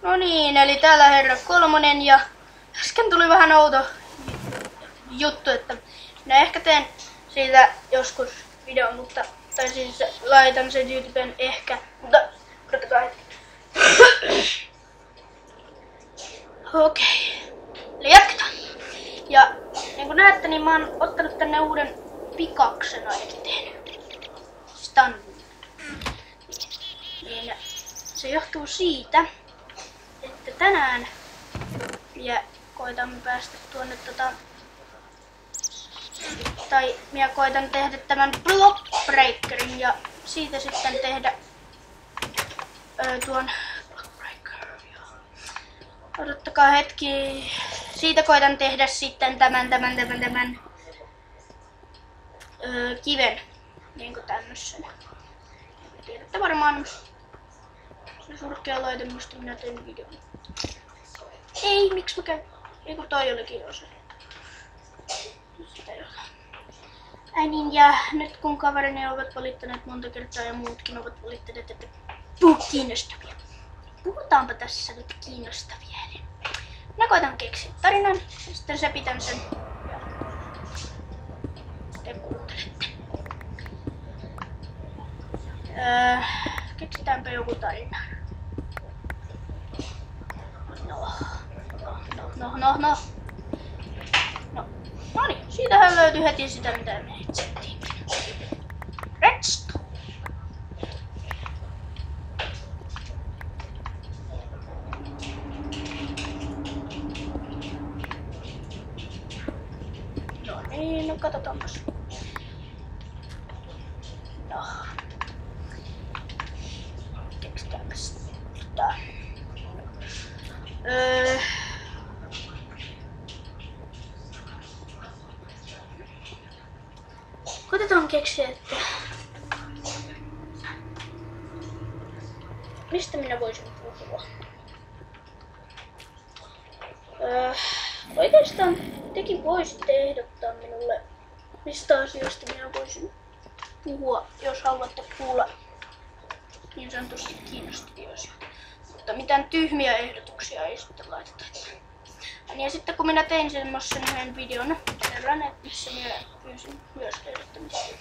No niin, eli täällä herra kolmonen ja äsken tuli vähän outo juttu, että minä ehkä teen siitä joskus videon, mutta tai siis laitan sen YouTubeen ehkä, mutta odottakaa hetki. Okei, eli jatketaan. Ja niin kuin näette, niin mä oon ottanut tänne uuden pikaksen ainakin tehnyt. Standin. Niin se johtuu siitä, että tänään minä koitan päästä tuonne tai minä koitan tehdä tämän block breakerin ja siitä sitten tehdä tuon block breaker. Odottakaa hetki. Siitä koitan tehdä sitten tämän kiven niinku tämmösen. Tiedätte varmaan se surkea laite, mistä minä tein videon. Ei, miksi mä käyn? Eiku toi olikin osa. Ai niin, ja nyt kun kaverini ovat valittaneet monta kertaa ja muutkin ovat valittaneet, että puhu kiinnostavia. Puhutaanpa tässä nyt kiinnostavia. Minä koitan keksiä tarinan ja sitten sepitän sen ja te kuuntelette. Keksitäänpä joku tarina. No niin, siitähän löytyi heti sitä mitä me etsittiin. Redstone. No niin, no katsotaanpas. No. Keksitäänpäs. Koitetaan keksiä, että mistä minä voisin puhua. Oikeastaan tekin voisitte ehdottaa minulle, mistä asioista minä voisin puhua, jos haluatte kuulla niin sanotusti kiinnostavia asioita. Mutta mitään tyhmiä ehdotuksia ei sitten laiteta. Ja sitten kun minä tein semmosen yhden videon kerran, missä minä pyysin myös ehdottamista.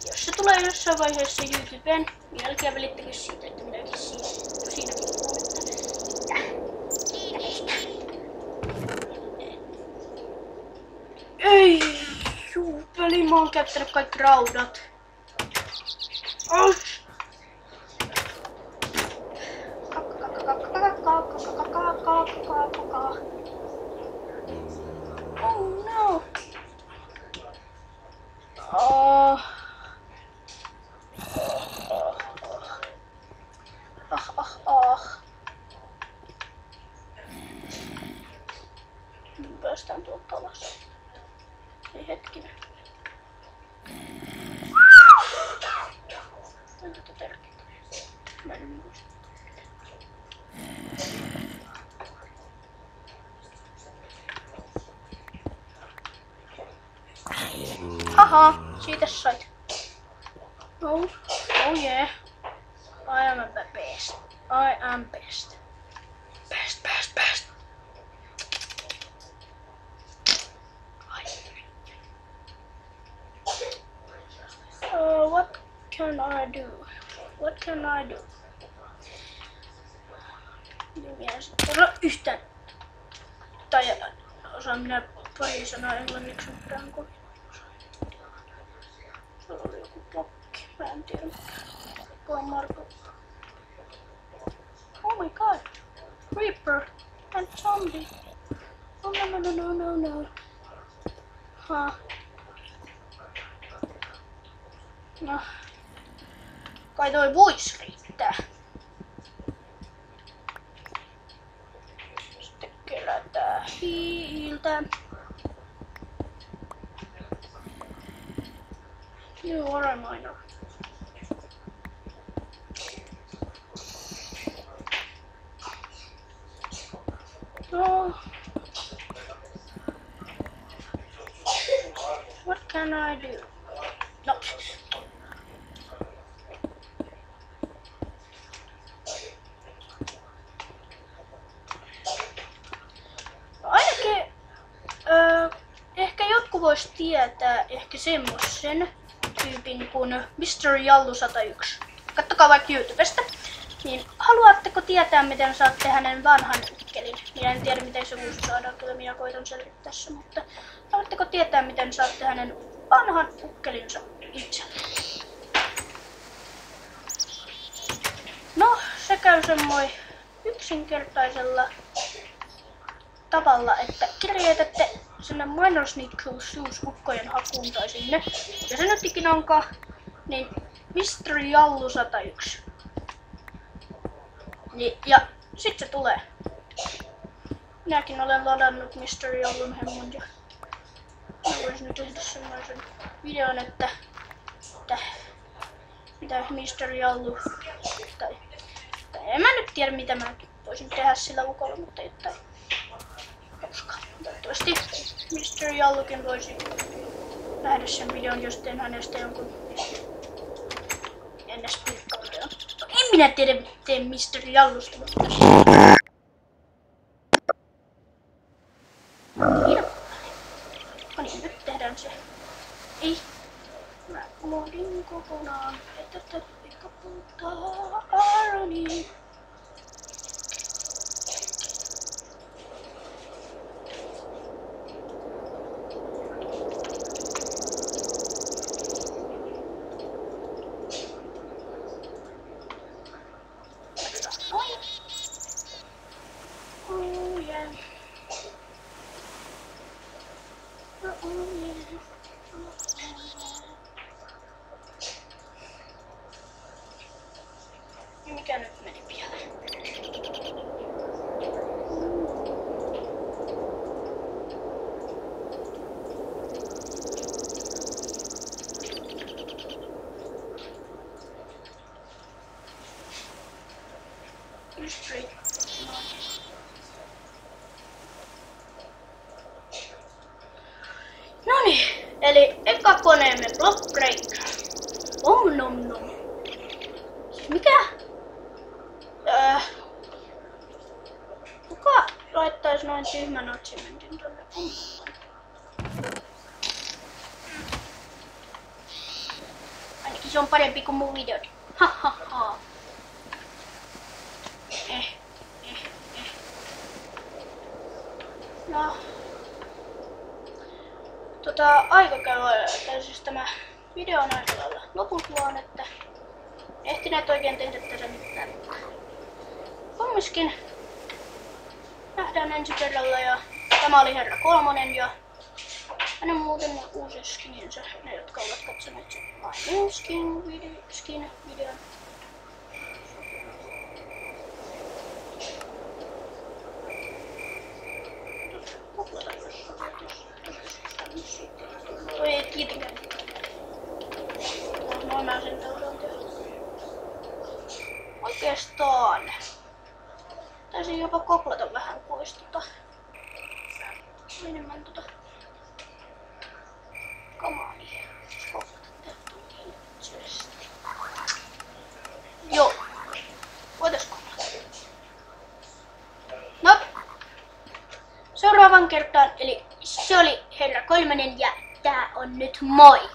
Jos se tulee jossain vaiheessa YouTubeen, niin älkää välittäkö siitä, että minäkin siinäkin ei, väliin mä oon käyttänyt kaikki raudat. Oh no. Päästään tuolta alas. Ei hetkinen. On tätä tärkeää. Mä en muista. Haha, siitä sait. Oh yeah. I am the best. I am best. Best. What can I do? What can I do? Minä sitten yhtään. Tai osaan minä pari sanaa englanniksi, mutta en kovin osaa. Se oli joku blokki. Mä en tiedä mikä. Koin Marko. Oh my god. Creeper and zombie. Oh no. No. Kai toi vois riittää. Sitten kerätään hiiltä. Joo, aremaino. No. What can I do? No. haluaisi tietää ehkä semmoisen tyypin kuin Mr. Jallu 101. Kattokaa vaikka YouTubesta. Niin haluatteko tietää, miten saatte hänen vanhan ukkelin? Minä en tiedä, miten se uusi saadaan, kyllä minä koitan selvittää tässä, mutta haluatteko tietää, miten saatte hänen vanhan ukkelinsa itselleen? No, se käy semmoin yksinkertaisella tavalla, että kirjoitatte sinne Minor Sneak Shoes ukkojen hakuun tai sinne, ja se nyt ikinä onkaan, niin Mr. Jallu 101. Niin, ja sit se tulee. Minäkin olen ladannut Mr. Jallun hemmon ja mä voisin nyt tehdä semmoisen videon, että mitä Mr. Jallu tai en mä nyt tiedä mitä mä voisin tehdä sillä ukolla, mutta jotain hauskaa. Toivottavasti Mr. Jallukin voisi nähdä sen videon, jos teen hänestä jonkun NS-pilkkavideon. En minä tiedä teen Mr. Jallusta, mutta no niin, nyt tehdään se. Ei. Mä unohdin kokonaan, että täytyy kaputtaa Aaroni. Oh yeah. Mikä nyt meni pieleen? Straight. Noniin, eli eka koneemme Block Breaker. Om nom nom. Mikä? Kuka laittaisi noin tyhmän achievementin tonne? Ainakin se on parempi kuin mun videot. Ha ha ha. No. Aika käy, tai siis tämä video on aika lailla lopullaan, että ehtineet oikein tehdä tässä mitään. Kumminkin nähdään ensi kerralla ja tämä oli Herra Kolmonen ja hänen muuten uusi skininsä, ne jotka ovat katsoneet sen My Skin videon. Oi ei tietenkään. Noin mä sen taudon tehdä. Oikeastaan. Taisin jopa koklata vähän pois enemmän kamaania. Joo. Voitais koklata. No. Seuraavan kertaan, eli se oli Herra Kolmonen ja tää on nyt moi!